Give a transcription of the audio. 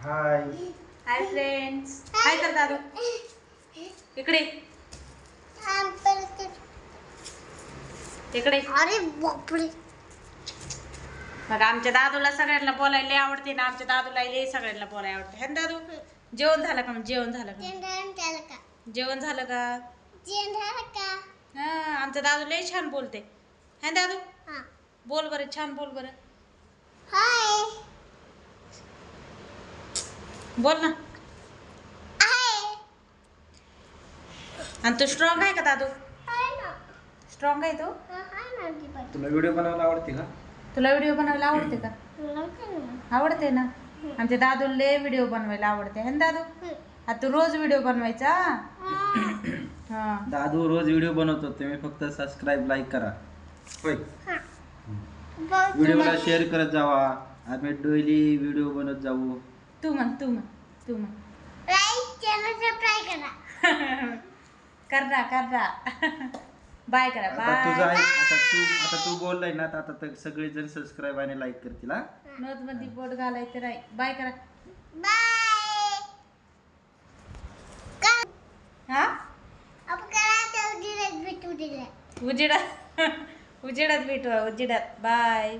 हाय hi friends. काय करता दादू? इकडे इकडे. अरे बापरे. मग आमच्या दादूला सगळ्यांना बोलायला लय आवडते ना. आमच्या दादूला लय सगळ्यांना बोलायला आवडते. है ना दादू? जेवण झालं का? जेवण झालं का? जेवण झालं का? हा, आमचा दादू लय छान बोलते. है ना दादू? बोल बरं, छान बोल बरं. हाय. बोल ना. आणि तू स्ट्रॉंग आहे का दादू? स्ट्रॉंग आहे तू? तुला व्हिडिओ बनवायला आवडते का? तुला व्हिडिओ बनवायला आवडते का? आवडते ना. आमच्या दादूला व्हिडिओ बनवायला आवडते. है ना दादू? आता तू रोज व्हिडिओ बनवायचा. हा. दादू रोज व्हिडिओ बनवतो, तुम्ही फक्त सबस्क्राईब लाईक करा. होय, व्हिडिओला शेअर करत जावा. आम्ही डेली व्हिडिओ बनवत जाऊ. तू म्हण. करा. बाय करा. बाय. आता तू बोललाय ना, आता सगळेजण सबस्क्राईब आणि लाईक करतील. हा, नोट मध्ये बोट घालायचं नाही. बाय करा. हा, उजेडात भेटू. उजेडात बाय.